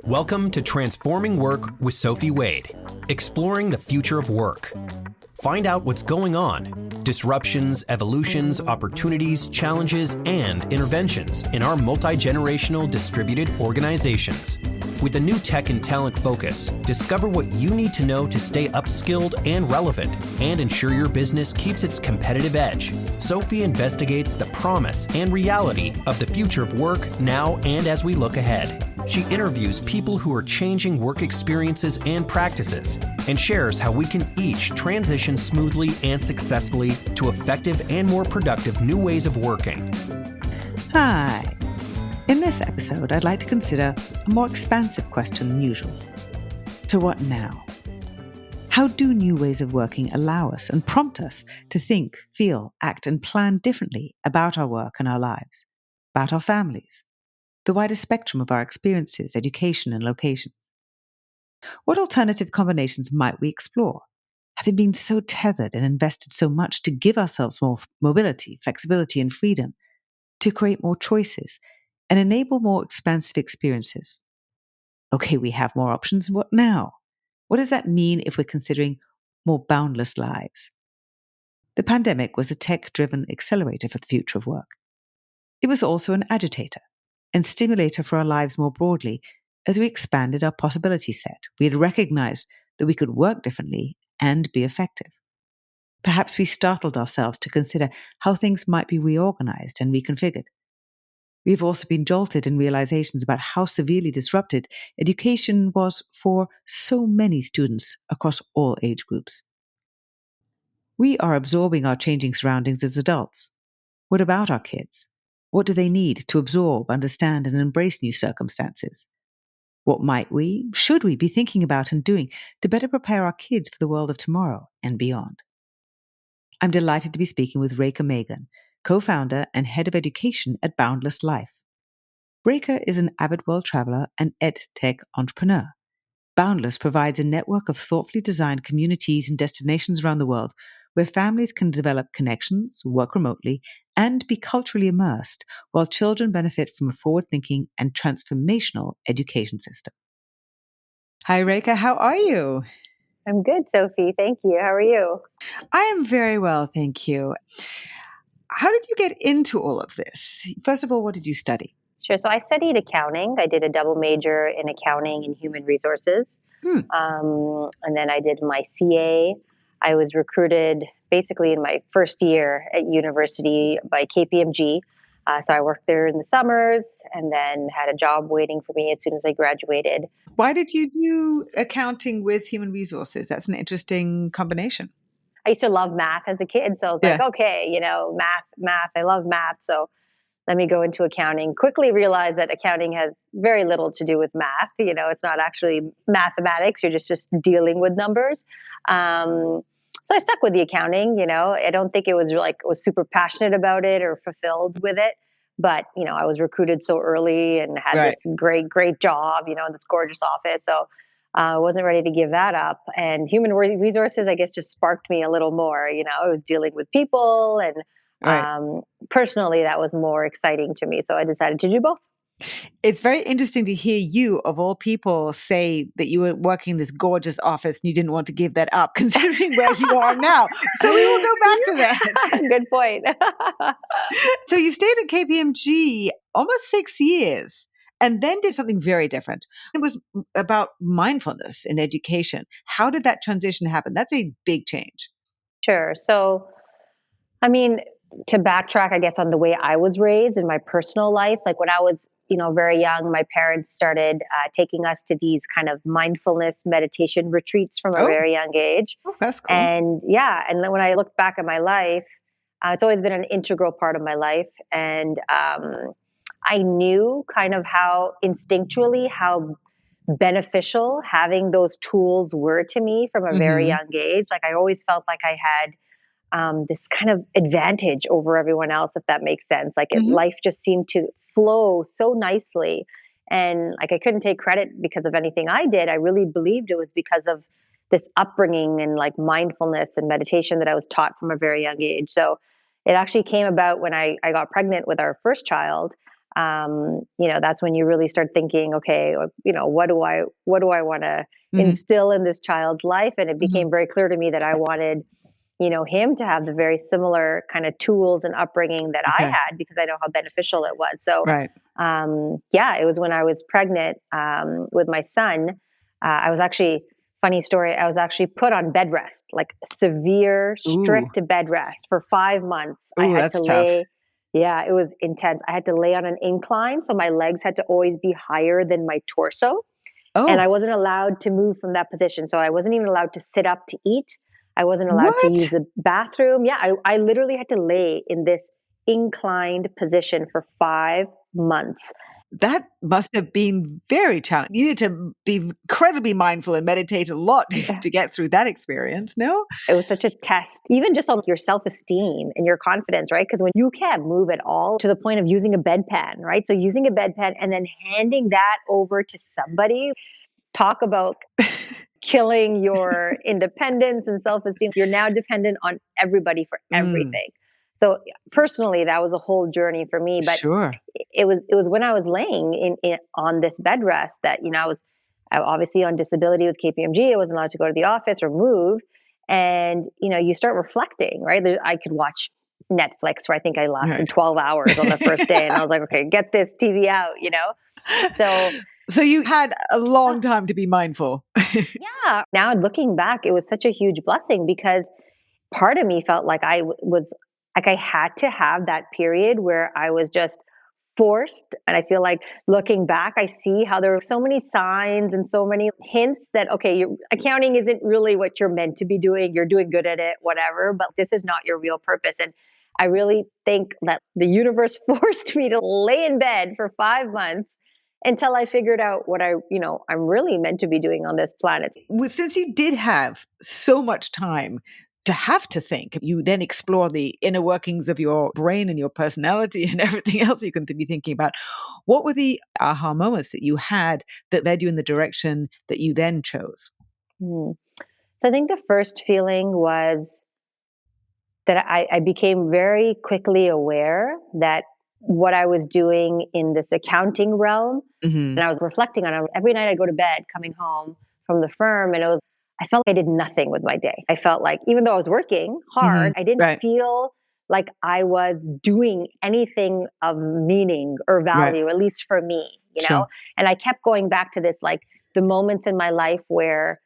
Welcome to Transforming Work with Sophie Wade, exploring the future of work. Find out what's going on, disruptions, evolutions, opportunities, challenges, and interventions in our multi-generational distributed organizations. With a new tech and talent focus, discover what you need to know to stay upskilled and relevant and ensure your business keeps its competitive edge. Sophie investigates the promise and reality of the future of work now and as we look ahead. She interviews people who are changing work experiences and practices and shares how we can each transition smoothly and successfully to effective and more productive new ways of working. Hi. In this episode, I'd like to consider a more expansive question than usual. So what now? How do new ways of working allow us and prompt us to think, feel, act, and plan differently about our work and our lives, about our families, the wider spectrum of our experiences, education, and locations? What alternative combinations might we explore, having been so tethered and invested so much to give ourselves more mobility, flexibility, and freedom, to create more choices and enable more expansive experiences? Okay, we have more options. What now? What does that mean if we're considering more boundless lives? The pandemic was a tech-driven accelerator for the future of work. It was also an agitator and stimulator for our lives more broadly as we expanded our possibility set. We had recognized that we could work differently and be effective. Perhaps we startled ourselves to consider how things might be reorganized and reconfigured. We have also been jolted in realizations about how severely disrupted education was for so many students across all age groups. We are absorbing our changing surroundings as adults. What about our kids? What do they need to absorb, understand, and embrace new circumstances? What might we, should we be thinking about and doing to better prepare our kids for the world of tomorrow and beyond? I'm delighted to be speaking with Rekha Magon, co-founder and head of education at Boundless Life. Rekha is an avid world traveler and ed-tech entrepreneur. Boundless provides a network of thoughtfully designed communities and destinations around the world where families can develop connections, work remotely, and be culturally immersed, while children benefit from a forward-thinking and transformational education system. Hi, Rekha. How are you? I'm good, Sophie. Thank you. How are you? I am very well, thank you. How did you get into all of this? First of all, what did you study? Sure. So I studied accounting. I did a double major in accounting and human resources. And then I did my CA. I was recruited basically in my first year at university by KPMG. So I worked there in the summers and then had a job waiting for me as soon as I graduated. Why did you do accounting with human resources? That's an interesting combination. I used to love math as a kid. So I was like, okay, math, I love math. So let me go into accounting. Quickly realized that accounting has very little to do with math. It's not actually mathematics. You're just dealing with numbers. So I stuck with the accounting. I don't think it was super passionate about it or fulfilled with it. But, I was recruited so early and had this great job, in this gorgeous office. So I wasn't ready to give that up. And human resources, I guess, just sparked me a little more. I was dealing with people and personally, that was more exciting to me. So I decided to do both. It's very interesting to hear you, of all people, say that you were working in this gorgeous office and you didn't want to give that up, considering where you are now. So we will go back to that. Good point. So you stayed at KPMG almost 6 years and then did something very different. It was about mindfulness in education. How did that transition happen? That's a big change. Sure. So, to backtrack, I guess, on the way I was raised in my personal life, like when I was, very young, my parents started taking us to these kind of mindfulness meditation retreats from a very young age. Oh, that's cool. And then when I look back at my life, it's always been an integral part of my life. And I knew kind of how instinctually, how beneficial having those tools were to me from a very young age. Like I always felt like I had this kind of advantage over everyone else, if that makes sense. Like life just seemed to flow so nicely. And like I couldn't take credit because of anything I did. I really believed it was because of this upbringing and like mindfulness and meditation that I was taught from a very young age. So it actually came about when I got pregnant with our first child. that's when you really start thinking, okay, what do I want to instill in this child's life? And it became very clear to me that I wanted, him to have the very similar kind of tools and upbringing that I had, because I know how beneficial it was. So, it was when I was pregnant with my son. I was actually, funny story, I was actually put on bed rest, like severe, strict bed rest for 5 months. I had to lay. Yeah, it was intense. I had to lay on an incline, so my legs had to always be higher than my torso. And I wasn't allowed to move from that position. So I wasn't even allowed to sit up to eat. I wasn't allowed to use the bathroom. Yeah, I literally had to lay in this inclined position for 5 months. That must have been very challenging. You need to be incredibly mindful and meditate a lot to get through that experience, no? It was such a test, even just on your self-esteem and your confidence, right? Because when you can't move at all, to the point of using a bedpan, right? So using a bedpan and then handing that over to somebody, talk about killing your independence and self-esteem. You're now dependent on everybody for everything. So personally, that was a whole journey for me. But it was when I was laying on this bed rest that, I was obviously on disability with KPMG. I wasn't allowed to go to the office or move. And, you start reflecting, right? I could watch Netflix, where I think I lasted 12 hours on the first day. And I was like, okay, get this TV out, So you had a long time to be mindful. Yeah. Now looking back, it was such a huge blessing, because part of me felt like I had to have that period where I was just forced. And I feel like looking back, I see how there were so many signs and so many hints that, okay, accounting isn't really what you're meant to be doing. You're doing good at it, whatever, but this is not your real purpose. And I really think that the universe forced me to lay in bed for 5 months until I figured out what I'm really meant to be doing on this planet. Since you did have so much time to have to think, you then explore the inner workings of your brain and your personality and everything else you can be thinking about. What were the aha moments that you had that led you in the direction that you then chose? So I think the first feeling was that I became very quickly aware that what I was doing in this accounting realm, and I was reflecting on it. Every night I'd go to bed coming home from the firm, and I felt like I did nothing with my day. I felt like, even though I was working hard, I didn't feel like I was doing anything of meaning or value, at least for me, And I kept going back to this, like the moments in my life where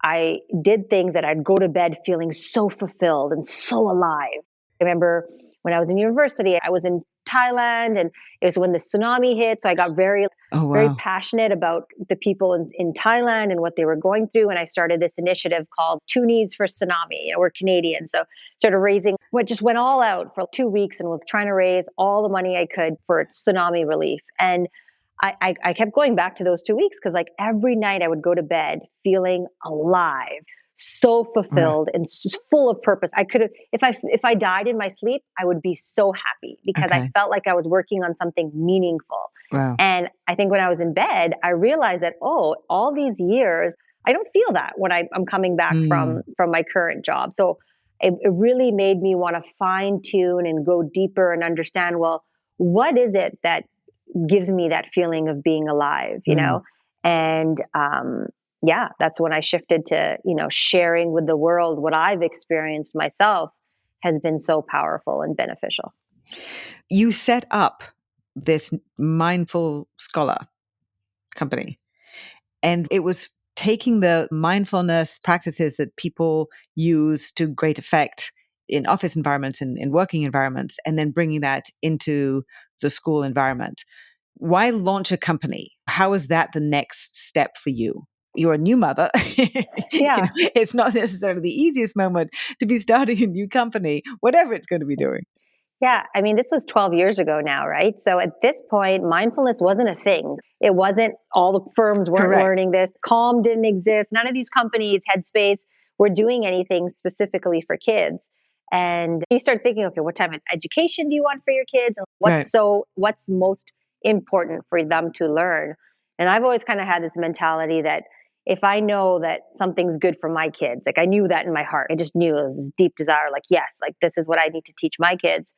I did things that I'd go to bed feeling so fulfilled and so alive. I remember when I was in university, I was in Thailand, and it was when the tsunami hit. So I got very passionate about the people in Thailand and what they were going through. And I started this initiative called Two Knees for Tsunami. We're Canadian. So started raising, just went all out for 2 weeks and was trying to raise all the money I could for tsunami relief. And I kept going back to those 2 weeks, because like every night I would go to bed feeling alive, so fulfilled and full of purpose. I could have, if I died in my sleep, I would be so happy, because I felt like I was working on something meaningful. And I think when I was in bed, I realized that, all these years, I don't feel that when I'm coming back from my current job. So it really made me want to fine tune and go deeper and understand, well, what is it that gives me that feeling of being alive, And that's when I shifted to, sharing with the world what I've experienced myself has been so powerful and beneficial. You set up this Mindful Scholar company, and it was taking the mindfulness practices that people use to great effect in office environments and in working environments, and then bringing that into the school environment. Why launch a company? How is that the next step for you? You're a new mother. It's not necessarily the easiest moment to be starting a new company, whatever it's going to be doing. Yeah, I mean, this was 12 years ago now, right? So at this point, mindfulness wasn't a thing. It wasn't, all the firms weren't learning this. Calm didn't exist. None of these companies, Headspace, were doing anything specifically for kids. And you start thinking, okay, what type of education do you want for your kids? And what's most important for them to learn? And I've always kind of had this mentality that if I know that something's good for my kids, like I knew that in my heart, I just knew it was this deep desire, like, yes, like this is what I need to teach my kids.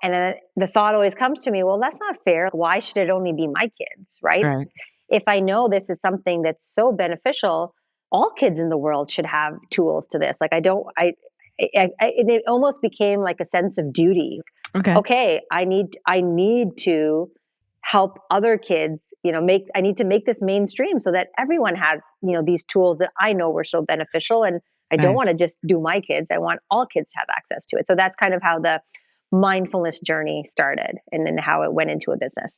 And then the thought always comes to me, well, that's not fair. Why should it only be my kids, right? Right. If I know this is something that's so beneficial, all kids in the world should have tools to this. Like it almost became like a sense of duty. Okay. Okay, I need to help other kids, I need to make this mainstream so that everyone has, these tools that I know were so beneficial. And I don't Nice. want to just do my kids. I want all kids to have access to it. So that's kind of how the mindfulness journey started and then how it went into a business.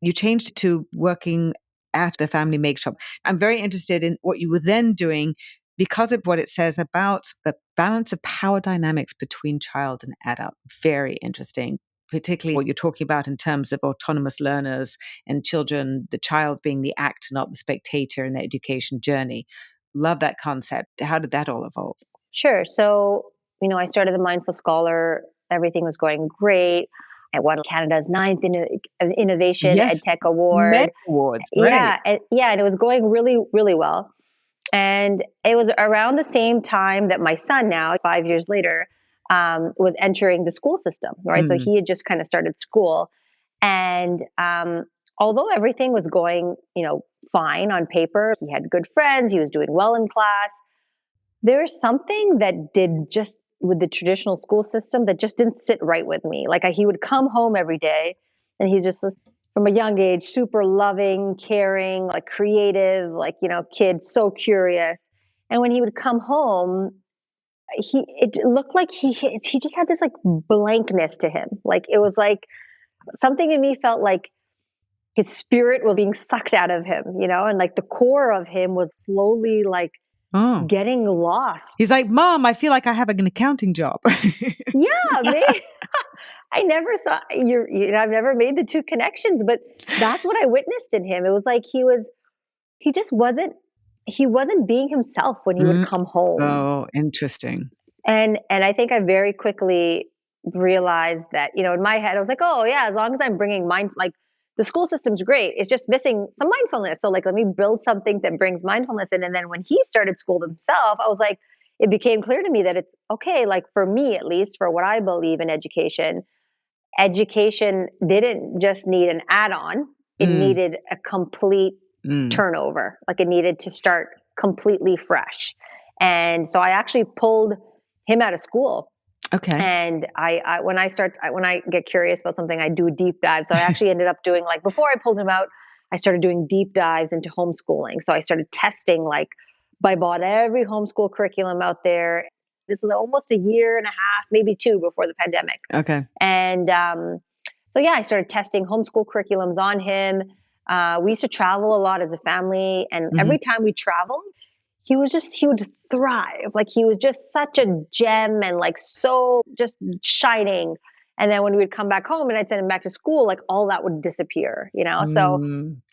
You changed to working at the family make shop. I'm very interested in what you were then doing because of what it says about the balance of power dynamics between child and adult. Very interesting, particularly what you're talking about in terms of autonomous learners and children, the child being the actor, not the spectator in the education journey. Love that concept. How did that all evolve? Sure. So, I started the Mindful Scholar. Everything was going great. I won Canada's 9th Innovation Yes, EdTech Award. Met Awards, right? And it was going really, really well. And it was around the same time that my son, now 5 years later, was entering the school system, right? So he had just kind of started school. And although everything was going, fine on paper, he had good friends, he was doing well in class, there's something that did just with the traditional school system that just didn't sit right with me. Like he would come home every day and he's just from a young age, super loving, caring, like creative, like, kid, so curious. And when he would come home, it looked like he just had this like blankness to him. Like it was like something in me felt like his spirit was being sucked out of him, and like the core of him was slowly like getting lost. He's like, Mom, I feel like I have an accounting job. Yeah, me. I never thought I've never made the two connections, but that's what I witnessed in him. It was like he wasn't being himself when he would come home. Oh, interesting. And I think I very quickly realized that, in my head, I was like, oh yeah, as long as I'm bringing like the school system's great. It's just missing some mindfulness. So like, let me build something that brings mindfulness in. And then when he started school himself, I was like, it became clear to me that it's okay. Like for me, at least for what I believe in education didn't just need an add-on. It needed a complete turnover. Like it needed to start completely fresh. And so I actually pulled him out of school. Okay. And when I get curious about something, I do deep dives. So I actually ended up doing, like, before I pulled him out, I started doing deep dives into homeschooling. So I started testing, like, I bought every homeschool curriculum out there. This was almost a year and a half, maybe 2 before the pandemic. Okay. And so yeah, I started testing homeschool curriculums on him. We used to travel a lot as a family, and every time we traveled, he would thrive. Like he was just such a gem and like so just shining. And then when we would come back home and I'd send him back to school, like all that would disappear, So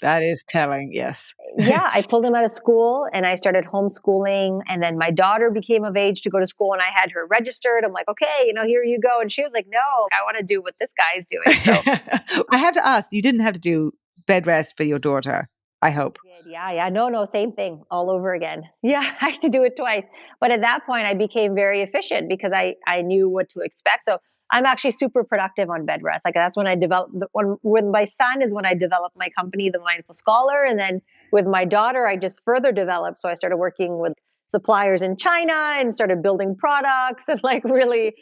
that is telling, yes. Yeah, I pulled him out of school and I started homeschooling. And then my daughter became of age to go to school and I had her registered. I'm like, okay, here you go. And she was like, no, I want to do what this guy is doing. So I have to ask, you didn't have to do bed rest for your daughter, I hope. Yeah. No, same thing all over again. Yeah, I had to do it twice. But at that point, I became very efficient because I knew what to expect. So I'm actually super productive on bed rest. Like that's when I developed, with my son is when I developed my company, The Mindful Scholar. And then with my daughter, I just further developed. So I started working with suppliers in China and started building products and like really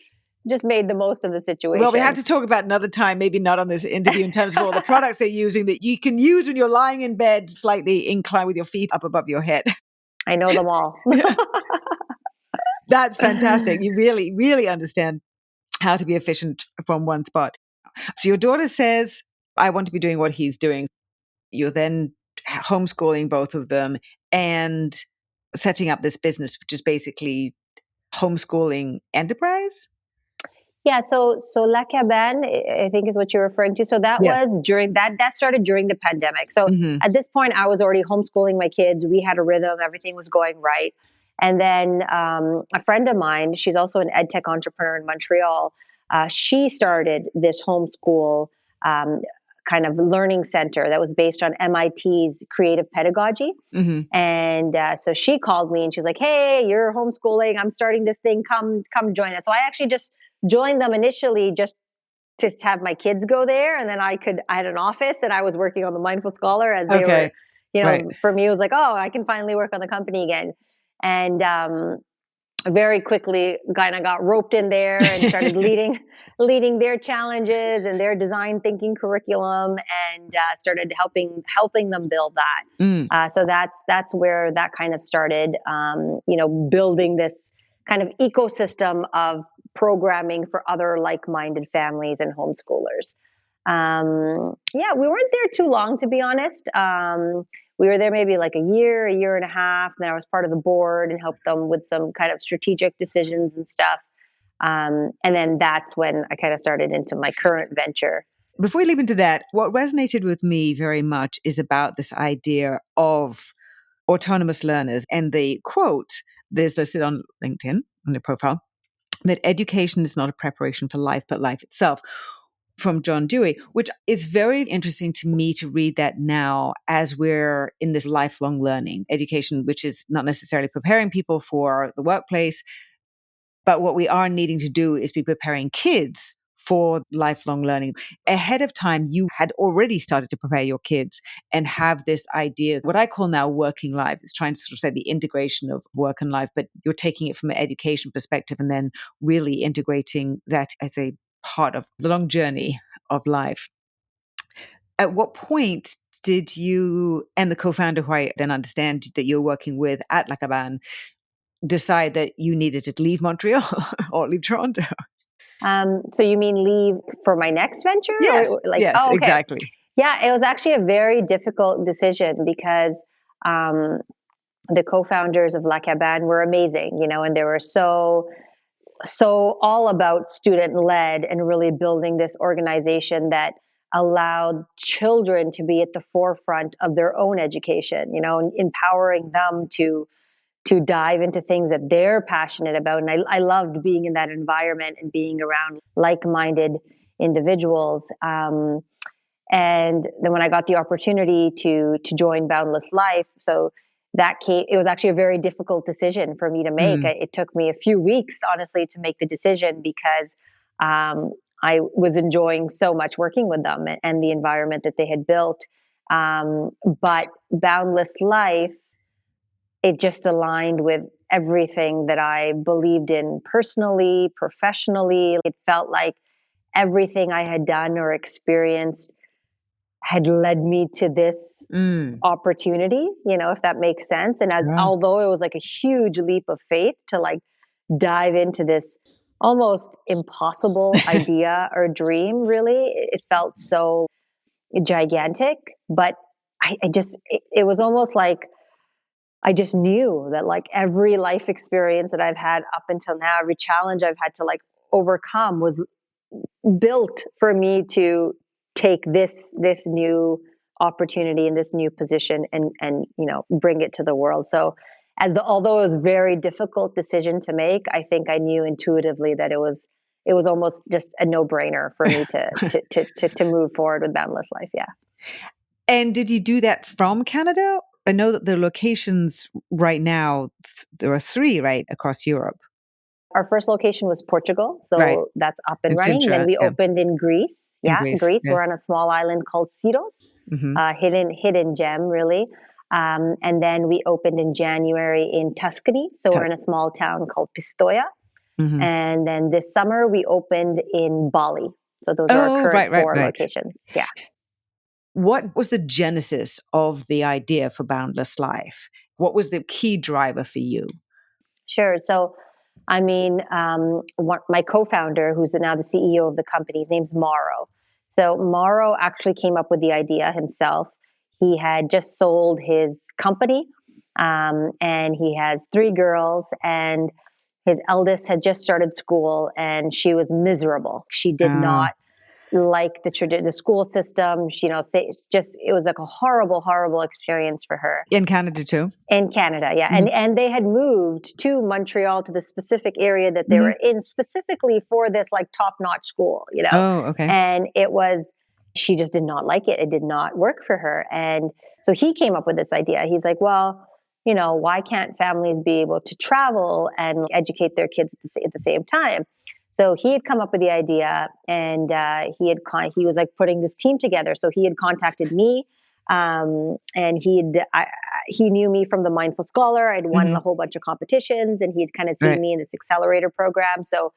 just made the most of the situation. Well, we have to talk about another time, maybe not on this interview, in terms of all the products they're using that you can use when you're lying in bed, slightly inclined with your feet up above your head. I know them all. That's fantastic. You really, really understand how to be efficient from one spot. So your daughter says, I want to be doing what he's doing. You're then homeschooling both of them and setting up this business, which is basically homeschooling enterprise. Yeah, so La Cabane, I think is what you're referring to. So that was during that started during the pandemic. So at this point, I was already homeschooling my kids. We had a rhythm, everything was going right. And then a friend of mine, she's also an ed tech entrepreneur in Montreal. She started this homeschool kind of learning center that was based on MIT's creative pedagogy. And so she called me and she was like, "Hey, you're homeschooling. I'm starting this thing. Come join us." So I actually just joined them initially just to have my kids go there. And then I had an office and I was working on the Mindful Scholar as they were, for me, it was like, oh, I can finally work on the company again. And very quickly kind of got roped in there and started leading their challenges and their design thinking curriculum, and started helping them build that. So that's where that kind of started, building this kind of ecosystem of programming for other like-minded families and homeschoolers. We weren't there too long, to be honest. We were there maybe like a year and a half. And then I was part of the board and helped them with some kind of strategic decisions and stuff. And then that's when I kind of started into my current venture. Before we leap into that, what resonated with me very much is about this idea of autonomous learners. And the quote there's listed on LinkedIn, on your profile, that education is not a preparation for life, but life itself, from John Dewey, which is very interesting to me to read that now as we're in this lifelong learning education, which is not necessarily preparing people for the workplace, but what we are needing to do is be preparing kids for lifelong learning. Ahead of time, you had already started to prepare your kids and have this idea, what I call now working lives. It's trying to sort of say the integration of work and life, but you're taking it from an education perspective and then really integrating that as a part of the long journey of life. At what point did you and the co-founder, who I then understand that you're working with at Rekha Magon, decide that you needed to leave Montreal or leave Toronto? So you mean leave for my next venture? Yes, Okay. Exactly. Yeah, it was actually a very difficult decision because the co-founders of Rekha Magon were amazing, and they were so all about student-led and really building this organization that allowed children to be at the forefront of their own education, and empowering them to dive into things that they're passionate about. And I loved being in that environment and being around like-minded individuals. And then when I got the opportunity to join Boundless Life, so it was actually a very difficult decision for me to make. It took me a few weeks, honestly, to make the decision because I was enjoying so much working with them and the environment that they had built. But Boundless Life, it just aligned with everything that I believed in personally, professionally. It felt like everything I had done or experienced had led me to this opportunity, if that makes sense. And although it was like a huge leap of faith to like dive into this almost impossible idea or dream, really, it felt so gigantic. But it was almost like I just knew that like every life experience that I've had up until now, every challenge I've had to like overcome was built for me to take this new opportunity in this new position and bring it to the world. So although it was a very difficult decision to make, I think I knew intuitively that it was almost just a no-brainer for me to move forward with Boundless Life. Yeah. And did you do that from Canada? I know that the locations right now, there are 3, right, across Europe. Our first location was Portugal, so that's up and running. Then we opened in Greece. Greece. We're on a small island called Syros, hidden gem, really. And then we opened in January in Tuscany, so we're in a small town called Pistoia. And then this summer we opened in Bali. So those are our current 4 locations. Yeah. What was the genesis of the idea for Boundless Life? What was the key driver for you? Sure. So, I mean, my co-founder, who's now the CEO of the company, his name's Mauro. So Mauro actually came up with the idea himself. He had just sold his company, and he has 3 girls, and his eldest had just started school, and she was miserable. She did not like the school system. It was like a horrible experience for her. In Canada too? In Canada, yeah. And they had moved to Montreal, to the specific area that they were in, specifically for this like top-notch school, Oh, okay. And it was She just did not like it. It did not work for her. And so he came up with this idea. He's like, well, why can't families be able to travel and educate their kids at the same time? So he had come up with the idea, and he was like putting this team together. So he had contacted me, and he knew me from the Mindful Scholar. I'd won a whole bunch of competitions, and he'd kind of seen me in this accelerator program. So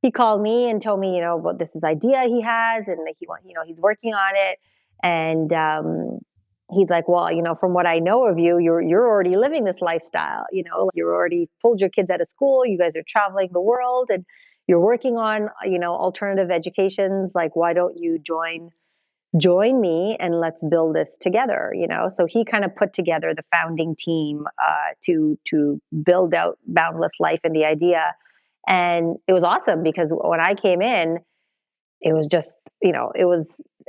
he called me and told me, about this idea he has, and he's working on it. And he's like, well, from what I know of you, you're already living this lifestyle. You're already pulled your kids out of school. You guys are traveling the world, and you're working on, alternative educations. Like, why don't you join me and let's build this together? So he kind of put together the founding team to build out Boundless Life and the idea. And it was awesome because when I came in, it was just, it was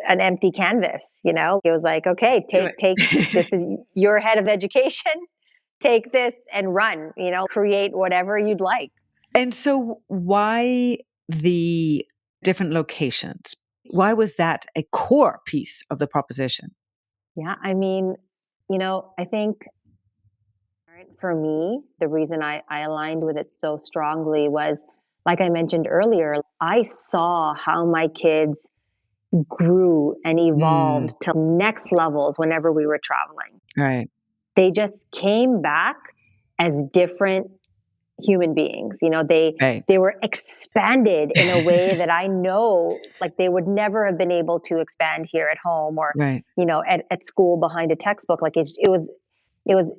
an empty canvas, It was like, okay, take, this is your head of education, take this and run, create whatever you'd like. And so why the different locations? Why was that a core piece of the proposition? Yeah, I mean, I think for me, the reason I aligned with it so strongly was, like I mentioned earlier, I saw how my kids grew and evolved to next levels whenever we were traveling. Right. They just came back as different human beings. They were expanded in a way that I know, like, they would never have been able to expand here at home or, at school behind a textbook. Like it was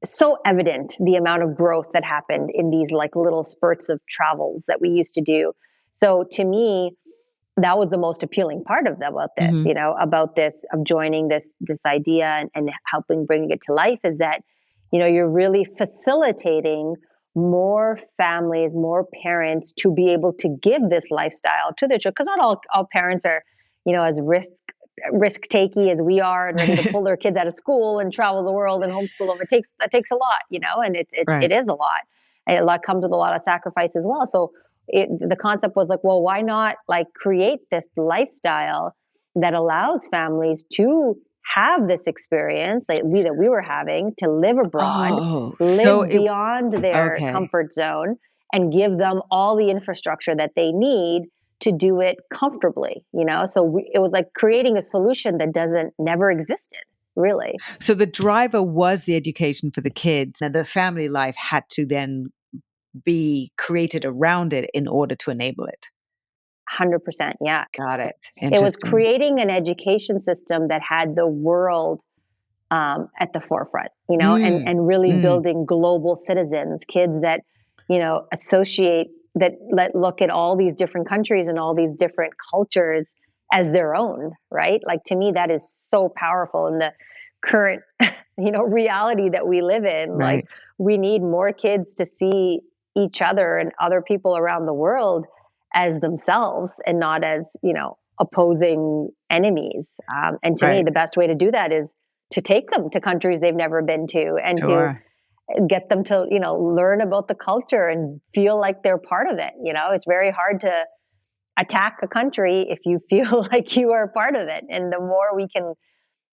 so evident, the amount of growth that happened in these like little spurts of travels that we used to do. So to me, that was the most appealing part about this, about this, of joining this idea and helping bring it to life, is that, you're really facilitating more families, more parents to be able to give this lifestyle to their children. Because not all parents are, as risk takey as we are and ready to pull their kids out of school and travel the world and homeschool them. That takes a lot, and it is a lot. And a lot comes with a lot of sacrifice as well. So the concept was like, well, why not like create this lifestyle that allows families to have this experience that we were having, to live abroad, live beyond their comfort zone, and give them all the infrastructure that they need to do it comfortably, So it was like creating a solution that never existed, really. So the driver was the education for the kids, and the family life had to then be created around it in order to enable it. 100%. Yeah. Got it. It was creating an education system that had the world at the forefront, and really building global citizens, kids that, look at all these different countries and all these different cultures as their own, right? Like, to me, that is so powerful in the current, reality that we live in. Right. Like, we need more kids to see each other and other people around the world as themselves and not as, opposing enemies. And to me, the best way to do that is to take them to countries they've never been to, and to get them to, learn about the culture and feel like they're part of it. It's very hard to attack a country if you feel like you are part of it. And the more we can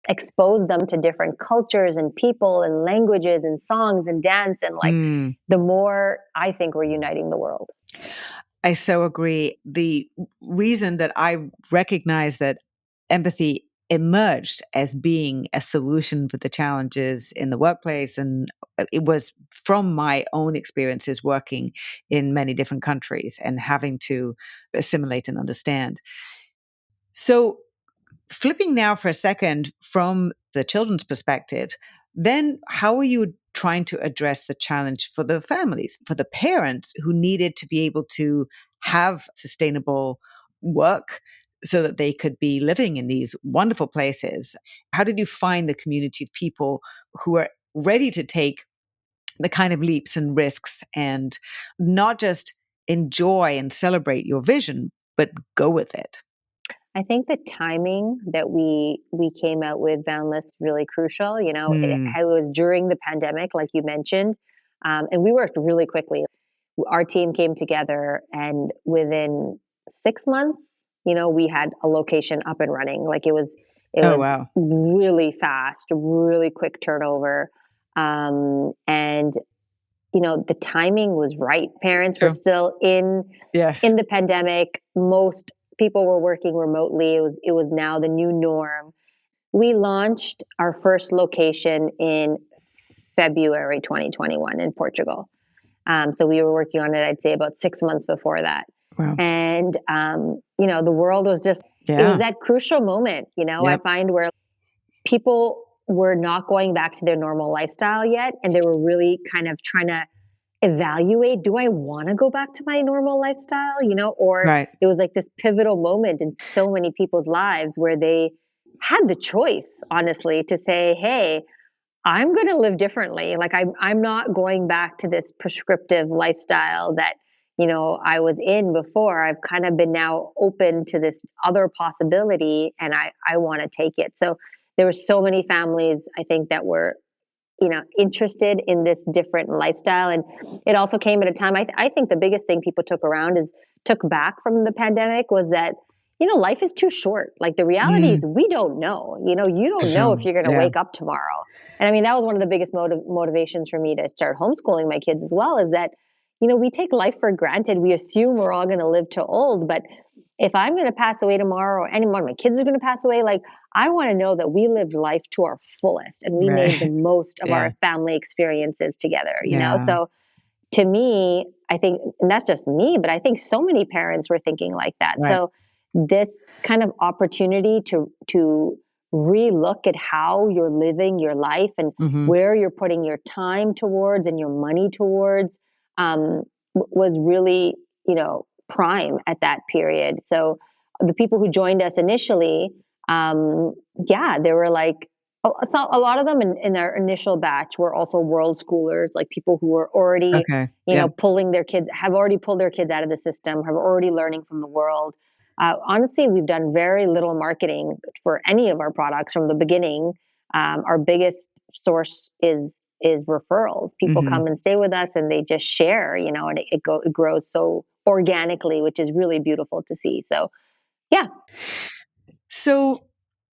expose them to different cultures and people and languages and songs and dance, and like, the more I think we're uniting the world. I so agree. The reason that I recognize that empathy emerged as being a solution for the challenges in the workplace, and it was from my own experiences working in many different countries and having to assimilate and understand. So flipping now for a second from the children's perspective, then how are you trying to address the challenge for the families, for the parents who needed to be able to have sustainable work so that they could be living in these wonderful places? How did you find the community of people who are ready to take the kind of leaps and risks and not just enjoy and celebrate your vision, but go with it? I think the timing that we came out with Boundless really crucial. It was during the pandemic, like you mentioned, and we worked really quickly. Our team came together, and within 6 months, we had a location up and running. Like it was Oh, wow. really fast, really quick turnover. And the timing was right. Parents were Sure. still in Yes. the pandemic. Most people were working remotely. It was now the new norm. We launched our first location in February 2021 in Portugal. So we were working on it, I'd say, about 6 months before that. Wow. And, the world was just, it was that crucial moment, I find where people were not going back to their normal lifestyle yet. And they were really kind of trying to evaluate, do I want to go back to my normal lifestyle, or Right. it was like this pivotal moment in so many people's lives where they had the choice, honestly, to say, hey, I'm going to live differently. Like I'm not going back to this prescriptive lifestyle that, I was in before. I've kind of been now open to this other possibility, and I want to take it. So there were so many families, I think, that were, interested in this different lifestyle. And it also came at a time, I think the biggest thing people took back from the pandemic was that, life is too short. Like the reality is we don't know, you don't know if you're going to wake up tomorrow. And I mean, that was one of the biggest motivations for me to start homeschooling my kids as well, is that, we take life for granted. We assume we're all going to live to old, but if I'm going to pass away tomorrow, or any one of my kids are going to pass away, like I want to know that we lived life to our fullest and we made the most of our family experiences together, So to me, I think, and that's just me, but I think so many parents were thinking like that. Right. So this kind of opportunity to relook at how you're living your life and where you're putting your time towards and your money towards was really, prime at that period. So the people who joined us initially, they were like, so a lot of them in our initial batch were also world schoolers, like people who were already, pulling their kids, have already pulled their kids out of the system, have already learning from the world. Honestly, we've done very little marketing for any of our products from the beginning. Our biggest source is referrals. People come and stay with us and they just share, and it grows so organically, which is really beautiful to see. So, yeah. So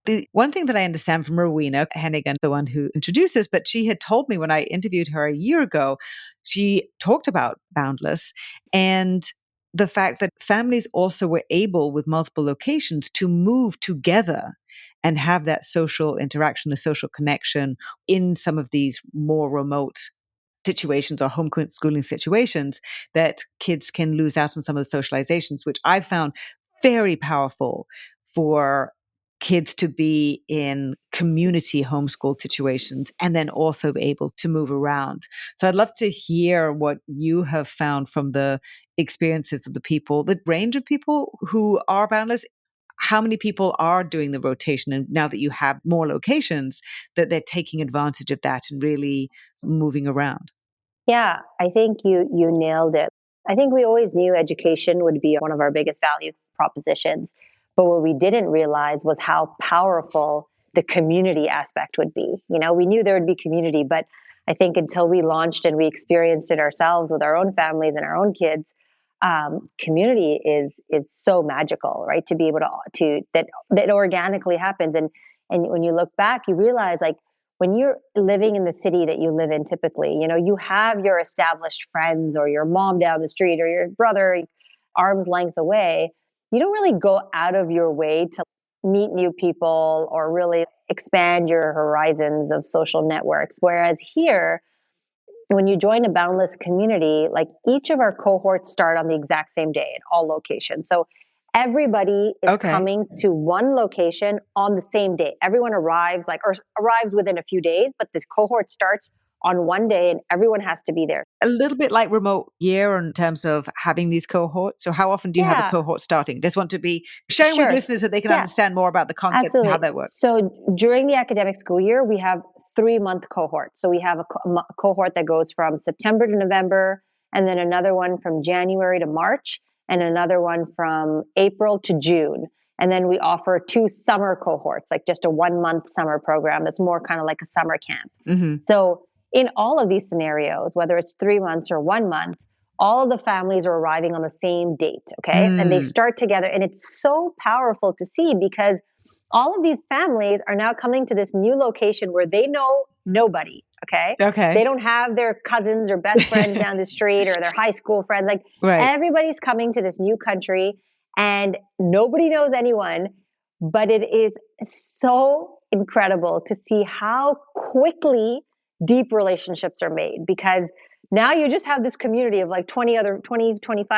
the one thing that I understand from Rowena Hennigan, the one who introduced us, but she had told me when I interviewed her a year ago, she talked about Boundless and the fact that families also were able, with multiple locations, to move together and have that social interaction, the social connection in some of these more remote situations or homeschooling situations, that kids can lose out on some of the socializations, which I found very powerful for kids to be in community homeschool situations and then also be able to move around. So I'd love to hear what you have found from the experiences of the people, the range of people who are Boundless. How many people are doing the rotation? And now that you have more locations, that they're taking advantage of that and really moving around. Yeah, I think you nailed it. I think we always knew education would be one of our biggest value propositions. But what we didn't realize was how powerful the community aspect would be. We knew there would be community, but I think until we launched and we experienced it ourselves with our own families and our own kids, community is so magical, right? To be able to that organically happens. And when you look back, you realize, like, when you're living in the city that you live in, typically, you have your established friends or your mom down the street or your brother arm's length away. You don't really go out of your way to meet new people or really expand your horizons of social networks. Whereas here, when you join a Boundless community, like each of our cohorts start on the exact same day at all locations. So everybody is coming to one location on the same day. Everyone arrives within a few days, but this cohort starts on one day and everyone has to be there. A little bit like remote year in terms of having these cohorts. So how often do you have a cohort starting? Just want to be sharing with listeners so they can understand more about the concept and how that works. So during the academic school year, we have 3-month cohorts. So we have a cohort that goes from September to November, and then another one from January to March, and another one from April to June. And then we offer 2 summer cohorts, like just a 1-month summer program that's more kind of like a summer camp. So in all of these scenarios, whether it's 3 months or 1 month, all of the families are arriving on the same date, okay? And they start together. And it's so powerful to see because all of these families are now coming to this new location where they know nobody, okay? Okay. They don't have their cousins or best friends down the street or their high school friends. Like everybody's coming to this new country and nobody knows anyone, but it is so incredible to see how quickly deep relationships are made because now you just have this community of like 25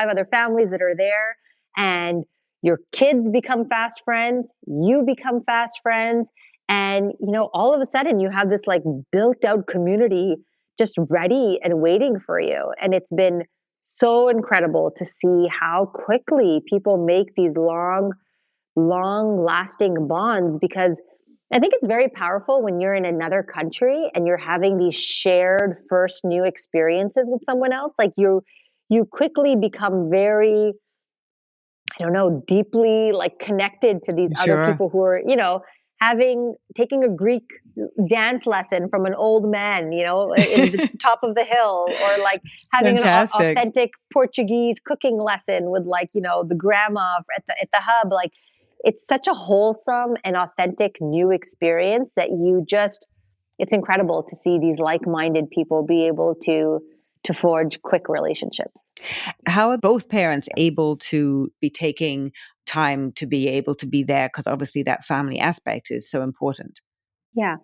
other families that are there, and your kids become fast friends, you become fast friends, and all of a sudden you have this like built out community just ready and waiting for you. And it's been so incredible to see how quickly people make these long lasting bonds, because I think it's very powerful when you're in another country and you're having these shared first new experiences with someone else. Like you quickly become very, I don't know, deeply like connected to these other people who are, taking a Greek dance lesson from an old man, in the top of the hill, or like having an authentic Portuguese cooking lesson with like, the grandma at the hub. Like it's such a wholesome and authentic new experience that it's incredible to see these like-minded people be able to forge quick relationships. How are both parents able to be taking time to be able to be there? Because obviously that family aspect is so important. Yeah,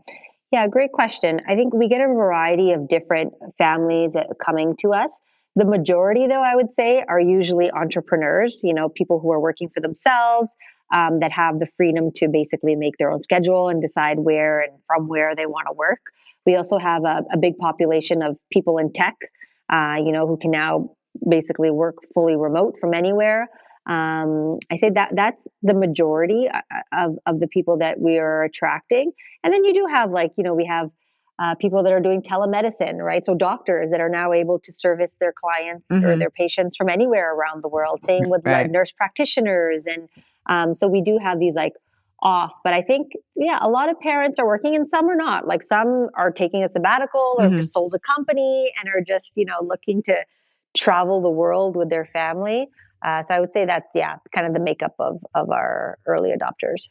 great question. I think we get a variety of different families coming to us. The majority, though, I would say, are usually entrepreneurs, people who are working for themselves, that have the freedom to basically make their own schedule and decide where and from where they want to work. We also have a big population of people in tech, who can now basically work fully remote from anywhere. I say that's the majority of the people that we are attracting. And then you do have we have people that are doing telemedicine, right? So doctors that are now able to service their clients or their patients from anywhere around the world. Same with like nurse practitioners. And so we do have these like off, but I think, a lot of parents are working and some are not. Like some are taking a sabbatical or just sold a company and are just, looking to travel the world with their family. So I would say that's, kind of the makeup of our early adopters.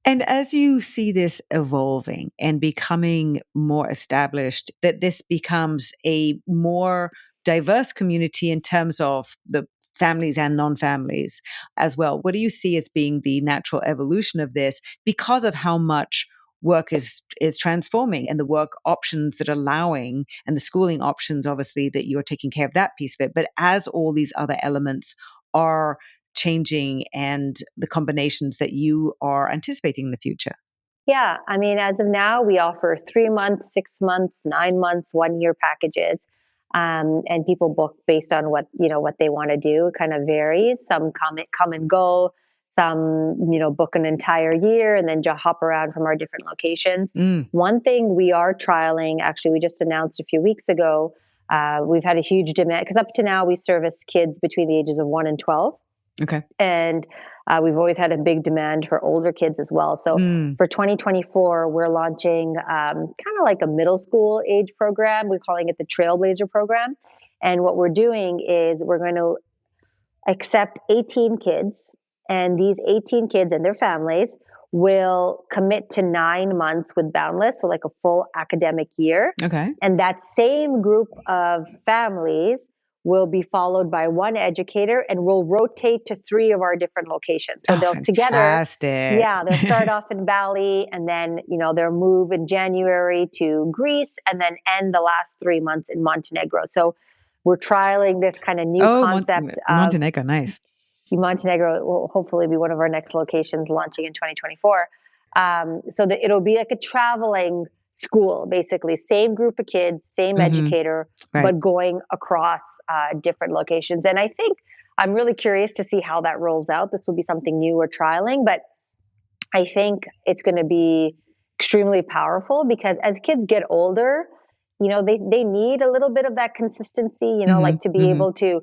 And as you see this evolving and becoming more established, that this becomes a more diverse community in terms of the families and non-families as well. What do you see as being the natural evolution of this because of how much work is transforming and the work options that are allowing and the schooling options, obviously, that you're taking care of that piece of it. But as all these other elements are changing and the combinations that you are anticipating in the future? Yeah. I mean, as of now, we offer 3 months, 6 months, 9 months, 1 year packages. And people book based on what they want to do. It kind of varies. Some come and go. Some, book an entire year and then just hop around from our different locations. One thing we are trialing, actually, we just announced a few weeks ago, we've had a huge demand because up to now we service kids between the ages of 1 and 12. Okay. And we've always had a big demand for older kids as well. So for 2024, we're launching kind of like a middle school age program. We're calling it the Trailblazer program. And what we're doing is we're going to accept 18 kids. And these 18 kids and their families will commit to 9 months with Boundless, so like a full academic year. Okay. And that same group of families will be followed by one educator and we'll rotate to 3 of our different locations. So they'll fantastic. together, they'll start off in Bali and then, they'll move in January to Greece and then end the last 3 months in Montenegro. So we're trialing this kind of new concept. Montenegro, nice. Montenegro will hopefully be one of our next locations launching in 2024. So that it'll be like a traveling school, basically. Same group of kids, same educator, but going across different locations. And I think I'm really curious to see how that rolls out. This will be something new we're trialing, but I think it's going to be extremely powerful because as kids get older, they need a little bit of that consistency, like to be able to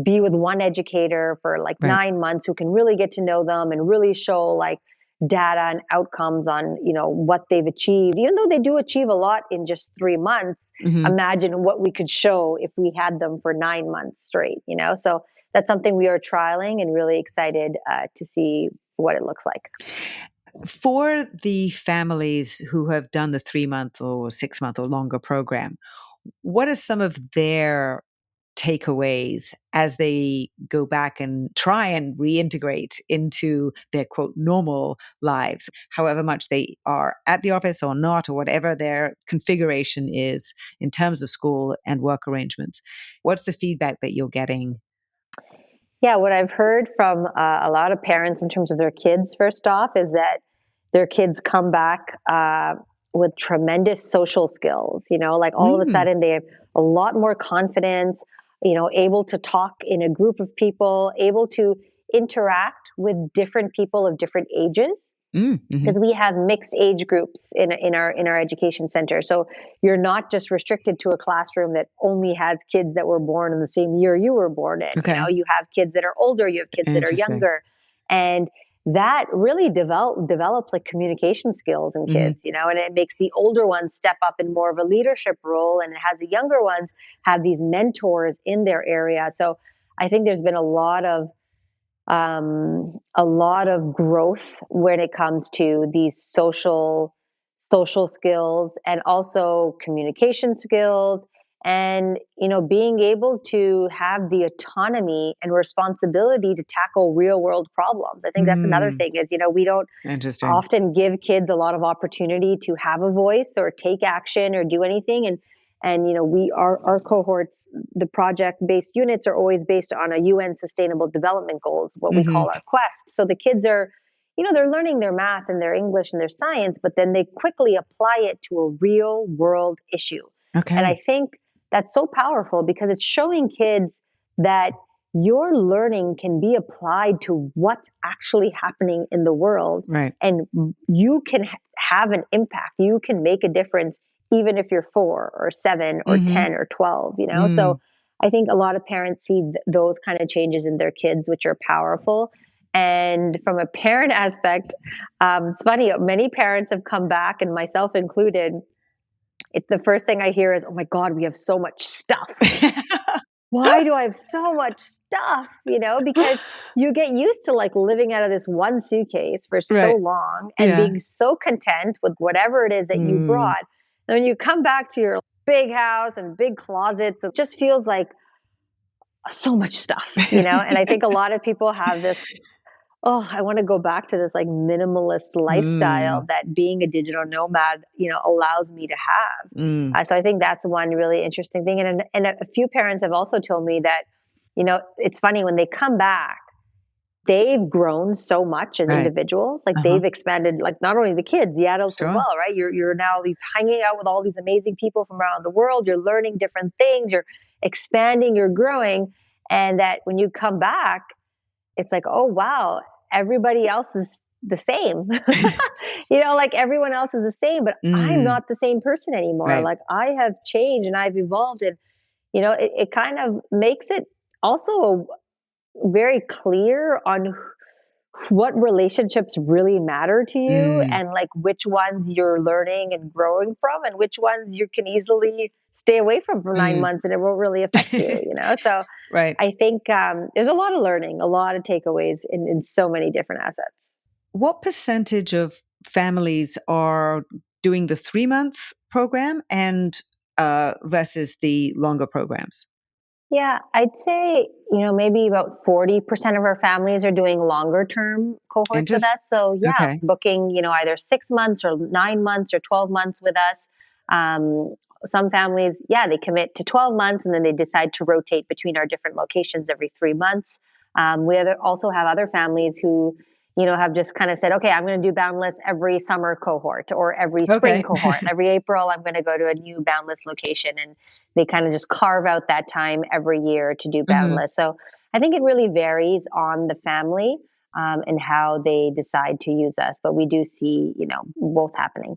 be with one educator for like 9 months who can really get to know them and really show like data and outcomes on, what they've achieved, even though they do achieve a lot in just 3 months. Imagine what we could show if we had them for 9 months straight, So that's something we are trialing and really excited to see what it looks like. For the families who have done the 3-month or 6-month or longer program, what are some of their takeaways as they go back and try and reintegrate into their quote normal lives, however much they are at the office or not, or whatever their configuration is in terms of school and work arrangements? What's the feedback that you're getting? Yeah, what I've heard from a lot of parents in terms of their kids, first off, is that their kids come back with tremendous social skills. Like all of a sudden they have a lot more confidence, able to talk in a group of people, able to interact with different people of different ages. Because we have mixed age groups in our education center, so you're not just restricted to a classroom that only has kids that were born in the same year you were born in. Okay. You have kids that are older, you have kids that are younger, and that really develops like communication skills in kids. And it makes the older ones step up in more of a leadership role, and it has the younger ones have these mentors in their area. So I think there's been a lot of growth when it comes to these social skills, and also communication skills, and being able to have the autonomy and responsibility to tackle real world problems. I think that's another thing is we don't often give kids a lot of opportunity to have a voice or take action or do anything. And our cohorts, the project-based units, are always based on a UN Sustainable Development Goals, what we call our quest. So the kids are, they're learning their math and their English and their science, but then they quickly apply it to a real world issue. Okay. And I think that's so powerful because it's showing kids that your learning can be applied to what's actually happening in the world. Right. And you can have an impact. You can make a difference even if you're 4 or 7 or 10 or 12, So I think a lot of parents see those kind of changes in their kids, which are powerful. And from a parent aspect, it's funny, many parents have come back, and myself included. It's the first thing I hear is, "Oh my God, we have so much stuff." Why do I have so much stuff? Because you get used to like living out of this one suitcase for so long and being so content with whatever it is that you brought. And when you come back to your big house and big closets, it just feels like so much stuff, And I think a lot of people have this, I want to go back to this like minimalist lifestyle that being a digital nomad, allows me to have. So I think that's one really interesting thing. And a few parents have also told me that, it's funny when they come back, they've grown so much as individuals. Like they've expanded, like not only the kids, the adults as well, right? You're now hanging out with all these amazing people from around the world. You're learning different things. You're expanding, you're growing. And that when you come back, it's like, oh, wow, everybody else is the same. Like everyone else is the same, but I'm not the same person anymore. Right. Like I have changed and I've evolved. And, it kind of makes it also very clear on what relationships really matter to you, and like which ones you're learning and growing from, and which ones you can easily stay away from for 9 months and it won't really affect you, So I think there's a lot of learning, a lot of takeaways in so many different assets. What percentage of families are doing the 3-month program and versus the longer programs? Yeah, I'd say, maybe about 40% of our families are doing longer term cohorts with us. So yeah, booking, either 6 months or 9 months or 12 months with us. Some families, they commit to 12 months and then they decide to rotate between our different locations every 3 months. We also have other families who, have just kind of said, okay, I'm going to do Boundless every summer cohort or every spring cohort. Every April, I'm going to go to a new Boundless location. And they kind of just carve out that time every year to do Boundless. So I think it really varies on the family and how they decide to use us. But we do see, both happening.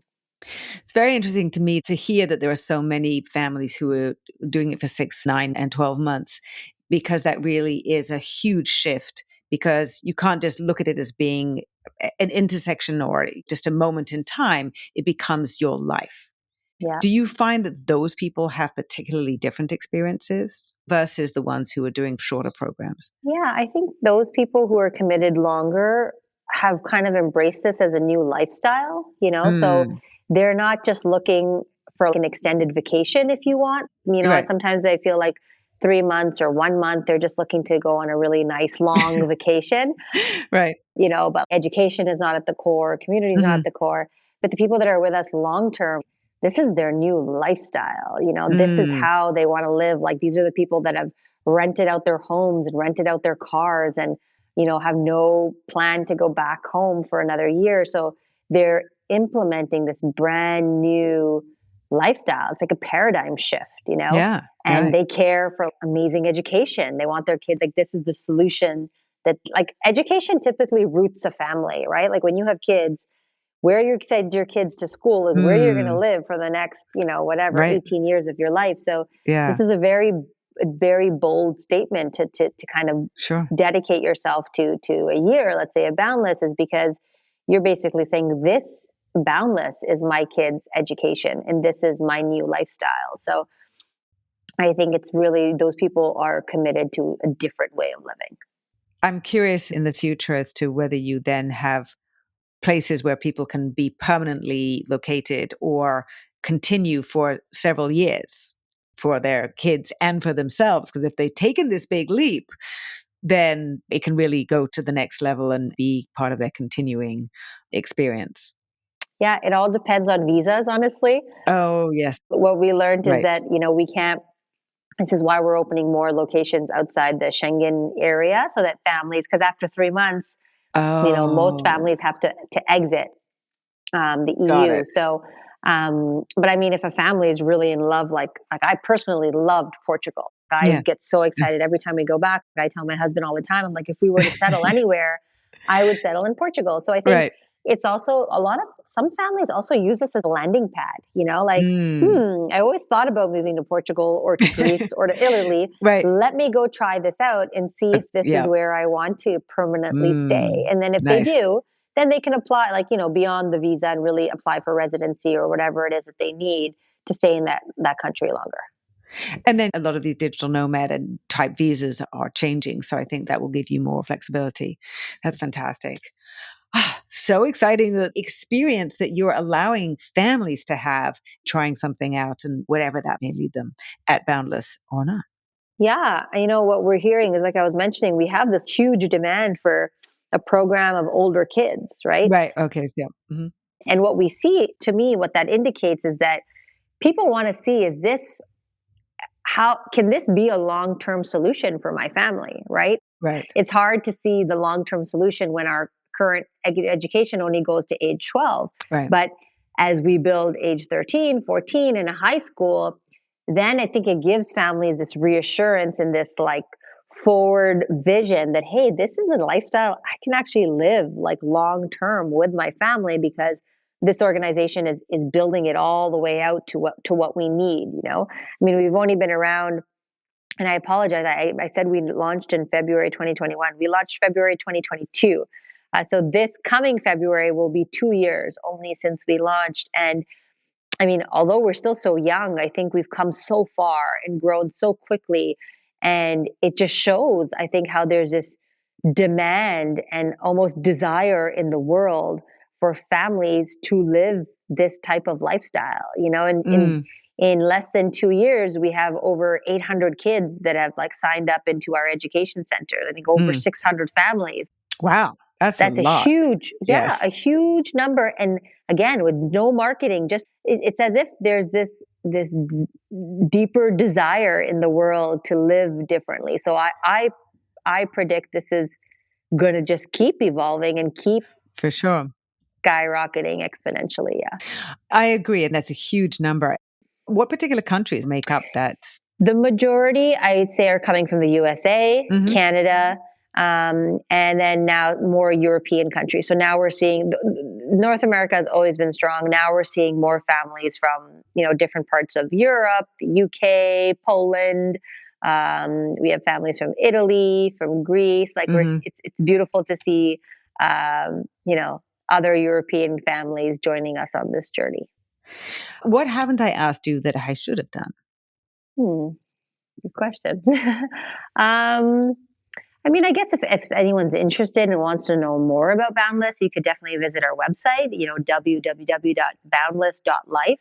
It's very interesting to me to hear that there are so many families who are doing it for 6, 9, and 12 months, because that really is a huge shift, because you can't just look at it as being an intersection or just a moment in time, it becomes your life. Yeah. Do you find that those people have particularly different experiences versus the ones who are doing shorter programs? Yeah, I think those people who are committed longer have kind of embraced this as a new lifestyle, so Mm, they're not just looking for an extended vacation if you want. right. Sometimes I feel like 3 months or 1 month, they're just looking to go on a really nice long vacation, Right. but education is not at the core, community is not at Mhm. the core. But the people that are with us long term, this is their new lifestyle. This is Mm, how they want to live. Like these are the people that have rented out their homes and rented out their cars and, have no plan to go back home for another year. So they're implementing this brand new lifestyle. It's like a paradigm shift. yeah. And Right. they care for amazing education. They want their kids, like, this is the solution that, like, education typically roots a family, right? Like when you have kids, where you send your kids to school is where you're going to Mm, live for the next, whatever, right. 18 years of your life. So Yeah. this is a very bold statement to kind of Sure. dedicate yourself to a year, let's say a Boundless, is because you're basically saying this Boundless is my kids' education and this is my new lifestyle. So I think it's really, those people are committed to a different way of living. I'm curious in the future as to whether you then have places where people can be permanently located or continue for several years for their kids and for themselves. Because if they've taken this big leap, then it can really go to the next level and be part of their continuing experience. Yeah, it all depends on visas, honestly. Oh, yes. But what we learned is Right. that, we can't, this is why we're opening more locations outside the Schengen area so that families, because after 3 months, most Oh, families have to exit the got EU. it. So, but I mean, if a family is really in love, like I personally loved Portugal. I Yeah. get so excited every time we go back. I tell my husband all the time, I'm like, if we were to settle anywhere, I would settle in Portugal. So I think Right. it's also some families also use this as a landing pad, like, Mm. I always thought about moving to Portugal or to Greece or to Italy. Right. Let me go try this out and see if this is Yeah. where I want to permanently stay. Mm. And then if they Nice. do, then they can apply, like, beyond the visa and really apply for residency or whatever it is that they need to stay in that country longer. And then a lot of these digital nomad and type visas are changing. So I think that will give you more flexibility. That's fantastic. So exciting, the experience that you're allowing families to have trying something out and whatever that may lead them at Boundless or not. Yeah, what we're hearing is, like I was mentioning, we have this huge demand for a program of older kids, right? Right. Okay. So, yeah. And what we see, to me, what that indicates is that people want to see, is this, how can this be a long-term solution for my family, right? Right. It's hard to see the long-term solution when our current education only goes to age 12. Right. But as we build age 13, 14 in a high school, then I think it gives families this reassurance and this, like, forward vision that, hey, this is a lifestyle I can actually live, like, long term with my family, because this organization is building it all the way out to what we need. I mean, we've only been around, and I apologize. I said we launched in February 2021. We launched February 2022. So this coming February will be 2 years only since we launched. And I mean, although we're still so young, I think we've come so far and grown so quickly. And it just shows, I think, how there's this demand and almost desire in the world for families to live this type of lifestyle. And Mm, in less than 2 years, we have over 800 kids that have, like, signed up into our education center. I think over mm. 600 families. Wow. That's a That's a lot. huge, yeah, Yes. a huge number. And again, with no marketing, just it's as if there's this deeper desire in the world to live differently. So I predict this is going to just keep evolving and keep For sure. skyrocketing exponentially. Yeah. I agree. And that's a huge number. What particular countries make up that? The majority, I'd say, are coming from the USA, Hmm. Canada, and then now more European countries. So now we're seeing North America has always been strong. Now we're seeing more families from, different parts of Europe, the UK, Poland. We have families from Italy, from Greece. Like, Hmm. it's beautiful to see other European families joining us on this journey. What haven't I asked you that I should have done? Good question. I guess if anyone's interested and wants to know more about Boundless, you could definitely visit our website, www.boundless.life.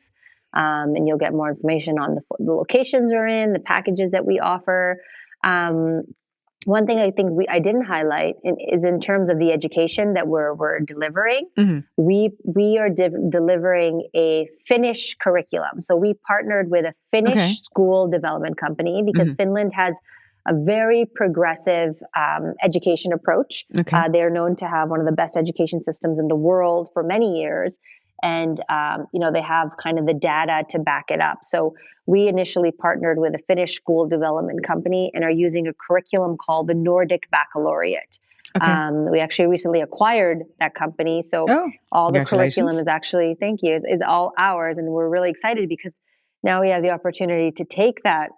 And you'll get more information on the locations we're in, the packages that we offer. One thing I think I didn't highlight is in terms of the education that we're delivering. Mm-hmm. We are delivering a Finnish curriculum. So we partnered with a Finnish school development company because Finland has a very progressive education approach. They're known to have one of the best education systems in the world for many years. And, they have kind of the data to back it up. So we initially partnered with a Finnish school development company and are using a curriculum called the Nordic Baccalaureate. We actually recently acquired that company. So all the curriculum is actually, thank you, is all ours. And we're really excited because now we have the opportunity to take that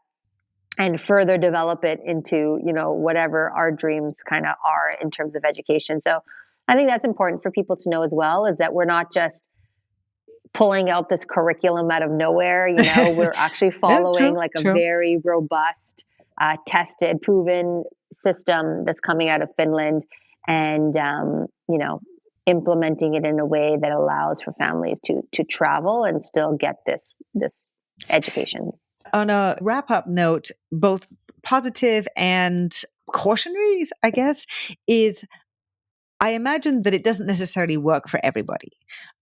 and further develop it into, whatever our dreams kind of are in terms of education. So I think that's important for people to know as well, is that we're not just pulling out this curriculum out of nowhere. We're actually following a very robust, tested, proven system that's coming out of Finland and, implementing it in a way that allows for families to travel and still get this education. On a wrap-up note, both positive and cautionary, I guess, is I imagine that it doesn't necessarily work for everybody.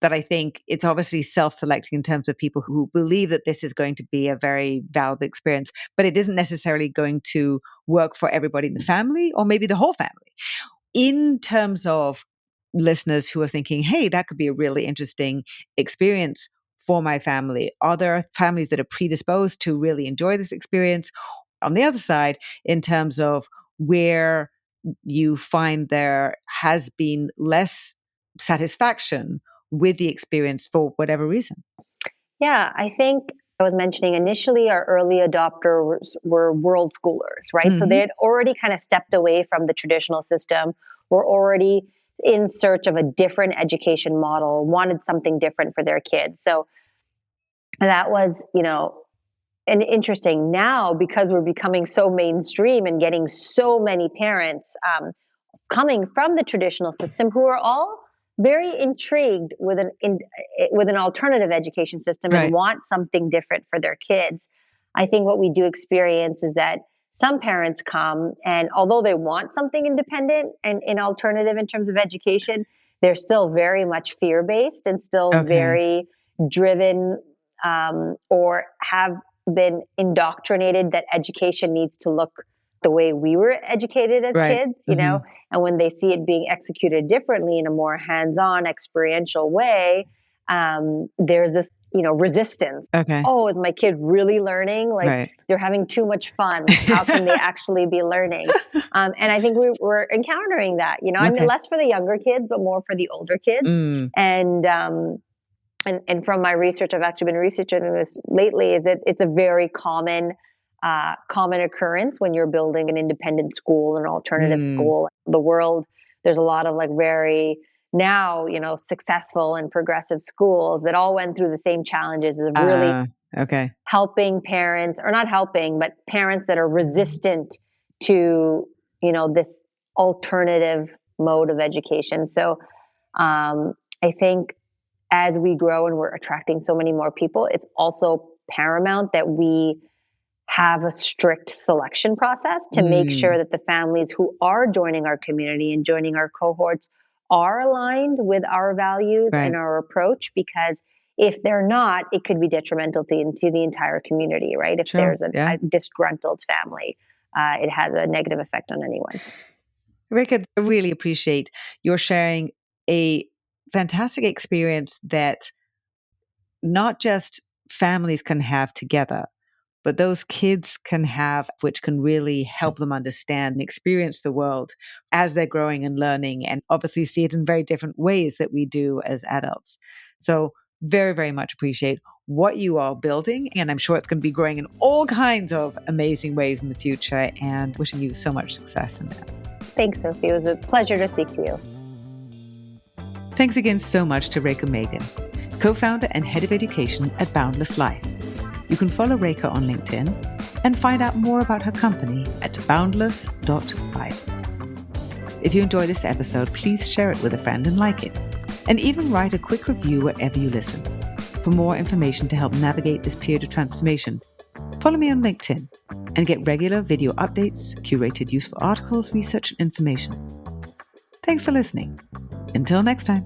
That I think it's obviously self-selecting in terms of people who believe that this is going to be a very valuable experience, but it isn't necessarily going to work for everybody in the family or maybe the whole family. In terms of listeners who are thinking, hey, that could be a really interesting experience for my family. Are there families that are predisposed to really enjoy this experience? On the other side, in terms of where you find there has been less satisfaction with the experience for whatever reason? Yeah, I think I was mentioning initially our early adopters were world schoolers, right? So they had already kind of stepped away from the traditional system, were already in search of a different education model, wanted something different for their kids. So that was, and interesting now because we're becoming so mainstream and getting so many parents coming from the traditional system who are all very intrigued with an alternative education system and want something different for their kids. I think what we do experience is that some parents come and although they want something independent and alternative in terms of education, they're still very much fear-based and still very driven or have been indoctrinated that education needs to look the way we were educated as kids, and when they see it being executed differently in a more hands-on experiential way, there's this, resistance. Oh, is my kid really learning? They're having too much fun. How can they actually be learning? And I think we're encountering that, I mean, less for the younger kids, but more for the older kids. And from my research, I've actually been researching this lately, is that it's a very common occurrence when you're building an independent school, an alternative school. The world, there's a lot of very now, successful and progressive schools that all went through the same challenges of really helping parents, or not helping, but parents that are resistant to, this alternative mode of education. So I think as we grow and we're attracting so many more people, it's also paramount that we have a strict selection process to make sure that the families who are joining our community and joining our cohorts are aligned with our values and our approach, because if they're not, it could be detrimental to the entire community, right? If there's a disgruntled family, it has a negative effect on anyone. Rekha, I really appreciate your sharing a fantastic experience that not just families can have together, but those kids can have, which can really help them understand and experience the world as they're growing and learning, and obviously see it in very different ways that we do as adults. So very, very much appreciate what you are building. And I'm sure it's going to be growing in all kinds of amazing ways in the future, and wishing you so much success in that. Thanks, Sophie. It was a pleasure to speak to you. Thanks again so much to Rekha Magon, co-founder and head of education at Boundless Life. You can follow Rekha on LinkedIn and find out more about her company at boundless.life. If you enjoy this episode, please share it with a friend and like it. And even write a quick review wherever you listen. For more information to help navigate this period of transformation, follow me on LinkedIn and get regular video updates, curated useful articles, research, and information. Thanks for listening. Until next time.